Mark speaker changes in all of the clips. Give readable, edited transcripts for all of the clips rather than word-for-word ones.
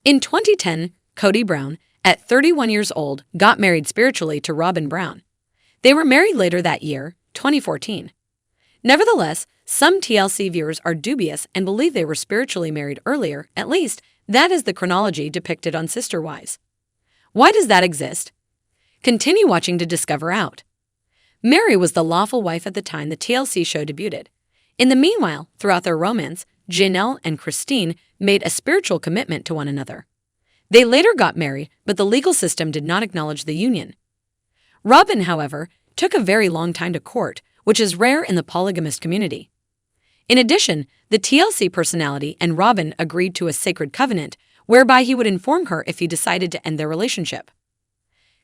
Speaker 1: In 2010, Kody Brown, at 31 years old, got married spiritually to Robyn Brown. They were married later that year, 2014. Nevertheless, some TLC viewers are dubious and believe they were spiritually married earlier, at least that is the chronology depicted on Sister Wives. Why does that exist? Continue watching to discover out. Mary was the lawful wife at the time the TLC show debuted. In the meanwhile, throughout their romance, Janelle and Christine made a spiritual commitment to one another. They later got married, but the legal system did not acknowledge the union. Robyn, however, took a very long time to court, which is rare in the polygamist community. In addition, the TLC personality and Robyn agreed to a sacred covenant, whereby he would inform her if he decided to end their relationship.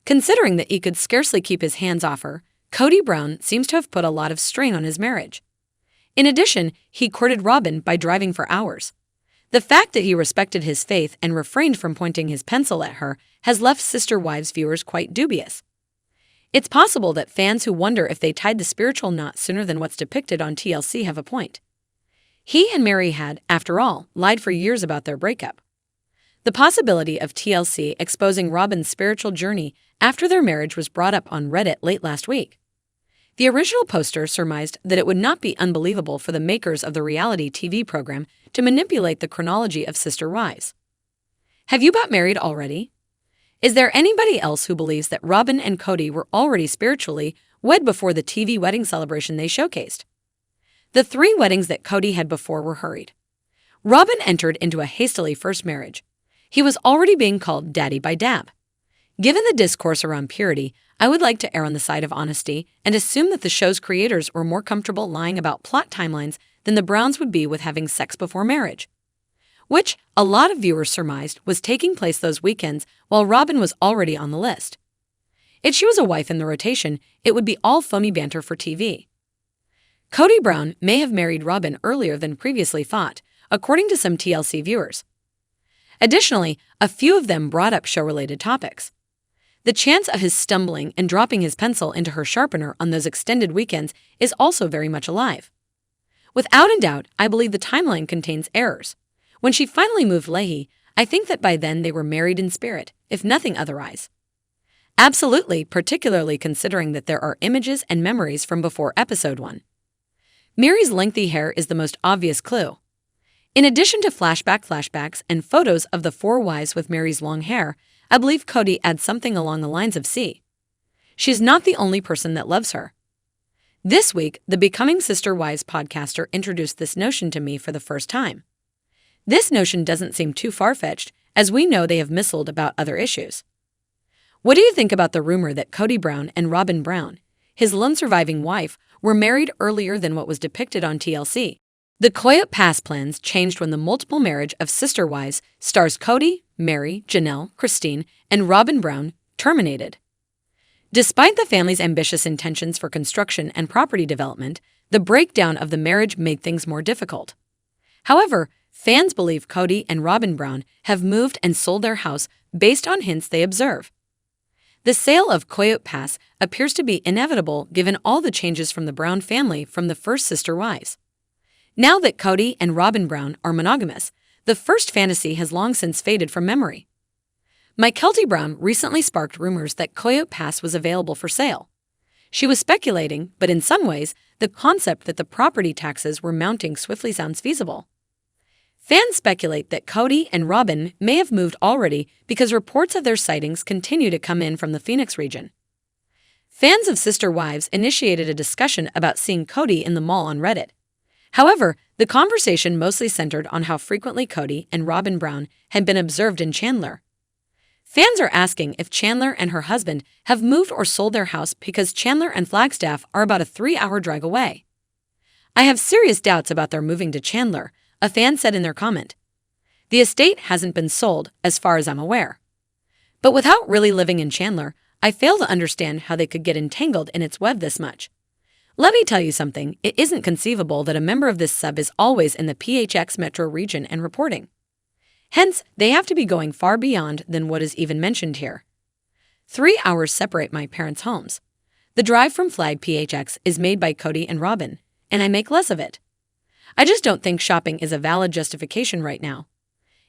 Speaker 1: Considering that he could scarcely keep his hands off her, Kody Brown seems to have put a lot of strain on his marriage. In addition, he courted Robyn by driving for hours. The fact that he respected his faith and refrained from pointing his pencil at her has left Sister Wives viewers quite dubious. It's possible that fans who wonder if they tied the spiritual knot sooner than what's depicted on TLC have a point. He and Mary had, after all, lied for years about their breakup. The possibility of TLC exposing Robyn's spiritual journey after their marriage was brought up on Reddit late last week. The original poster surmised that it would not be unbelievable for the makers of the reality TV program to manipulate the chronology of Sister Wives. Have you got married already? Is there anybody else who believes that Robyn and Kody were already spiritually wed before the TV wedding celebration they showcased? The 3 weddings that Kody had before were hurried. Robyn entered into a hastily first marriage. He was already being called daddy by Dab. Given the discourse around purity, I would like to err on the side of honesty and assume that the show's creators were more comfortable lying about plot timelines than the Browns would be with having sex before marriage, which a lot of viewers surmised was taking place those weekends while Robyn was already on the list. If she was a wife in the rotation, it would be all foamy banter for TV. Kody Brown may have married Robyn earlier than previously thought, according to some TLC viewers. Additionally, a few of them brought up show-related topics. The chance of his stumbling and dropping his pencil into her sharpener on those extended weekends is also very much alive. Without a doubt, I believe the timeline contains errors. When she finally moved Leahy, I think that by then they were married in spirit, if nothing otherwise. Absolutely, particularly considering that there are images and memories from before episode 1. Mary's lengthy hair is the most obvious clue. In addition to flashbacks and photos of the 4 wives with Mary's long hair, I believe Kody adds something along the lines of C. She's not the only person that loves her. This week, the Becoming Sister Wives podcaster introduced this notion to me for the first time. This notion doesn't seem too far-fetched, as we know they have missiled about other issues. What do you think about the rumor that Kody Brown and Robyn Brown, his lone surviving wife, were married earlier than what was depicted on TLC? The Coyote Pass plans changed when the multiple marriage of Sister Wives stars Kody, Mary, Janelle, Christine, and Robyn Brown terminated. Despite the family's ambitious intentions for construction and property development, the breakdown of the marriage made things more difficult. However, fans believe Kody and Robyn Brown have moved and sold their house based on hints they observe. The sale of Coyote Pass appears to be inevitable given all the changes from the Brown family from the first Sister Wives. Now that Kody and Robyn Brown are monogamous, the first fantasy has long since faded from memory. Kody Brown recently sparked rumors that Coyote Pass was available for sale. She was speculating, but in some ways, the concept that the property taxes were mounting swiftly sounds feasible. Fans speculate that Kody and Robyn may have moved already because reports of their sightings continue to come in from the Phoenix region. Fans of Sister Wives initiated a discussion about seeing Kody in the mall on Reddit. However, the conversation mostly centered on how frequently Kody and Robyn Brown had been observed in Chandler. Fans are asking if Chandler and her husband have moved or sold their house because Chandler and Flagstaff are about a 3-hour drive away. I have serious doubts about their moving to Chandler, a fan said in their comment. The estate hasn't been sold, as far as I'm aware. But without really living in Chandler, I fail to understand how they could get entangled in its web this much. Let me tell you something, it isn't conceivable that a member of this sub is always in the PHX metro region and reporting. Hence, they have to be going far beyond than what is even mentioned here. 3 hours separate my parents' homes. The drive from Flag PHX is made by Kody and Robyn, and I make less of it. I just don't think shopping is a valid justification right now.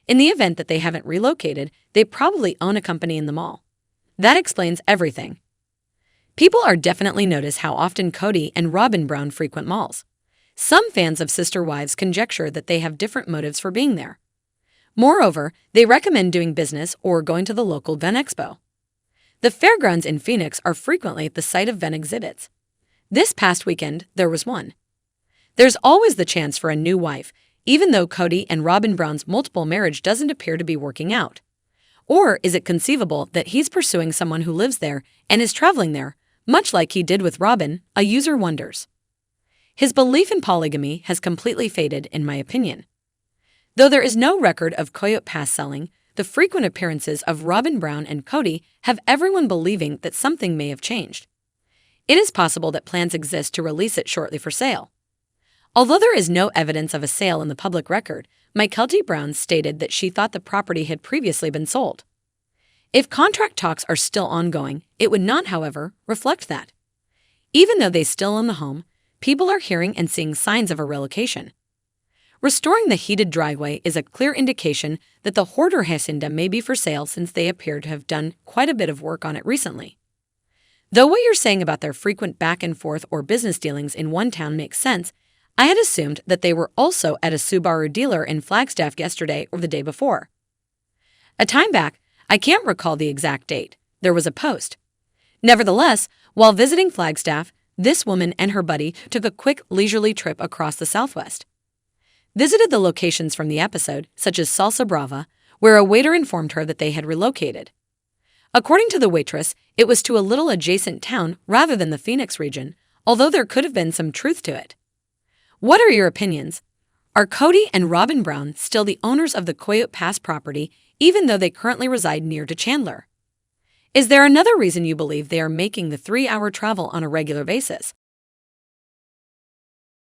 Speaker 1: In the event that they haven't relocated, they probably own a company in the mall. That explains everything. People are definitely notice how often Kody and Robyn Brown frequent malls. Some fans of Sister Wives conjecture that they have different motives for being there. Moreover, they recommend doing business or going to the local Ven Expo. The fairgrounds in Phoenix are frequently the site of Ven exhibits. This past weekend, there was one. There's always the chance for a new wife, even though Kody and Robyn Brown's multiple marriage doesn't appear to be working out. Or is it conceivable that he's pursuing someone who lives there and is traveling there, much like he did with Robyn? A user wonders. His belief in polygamy has completely faded, in my opinion. Though there is no record of Coyote Pass selling, the frequent appearances of Robyn Brown and Kody have everyone believing that something may have changed. It is possible that plans exist to release it shortly for sale. Although there is no evidence of a sale in the public record, Kody Brown stated that she thought the property had previously been sold. If contract talks are still ongoing, it would not, however, reflect that. Even though they still own the home, people are hearing and seeing signs of a relocation. Restoring the heated driveway is a clear indication that the hoarder hacienda may be for sale, since they appear to have done quite a bit of work on it recently. Though what you're saying about their frequent back and forth or business dealings in one town makes sense, I had assumed that they were also at a Subaru dealer in Flagstaff yesterday or the day before. A time back, I can't recall the exact date, there was a post. Nevertheless, while visiting Flagstaff, this woman and her buddy took a quick leisurely trip across the Southwest. Visited the locations from the episode, such as Salsa Brava, where a waiter informed her that they had relocated. According to the waitress, it was to a little adjacent town rather than the Phoenix region, although there could have been some truth to it. What are your opinions? Are Kody and Robyn Brown still the owners of the Coyote Pass property, even though they currently reside near to Chandler? Is there another reason you believe they are making the 3-hour travel on a regular basis?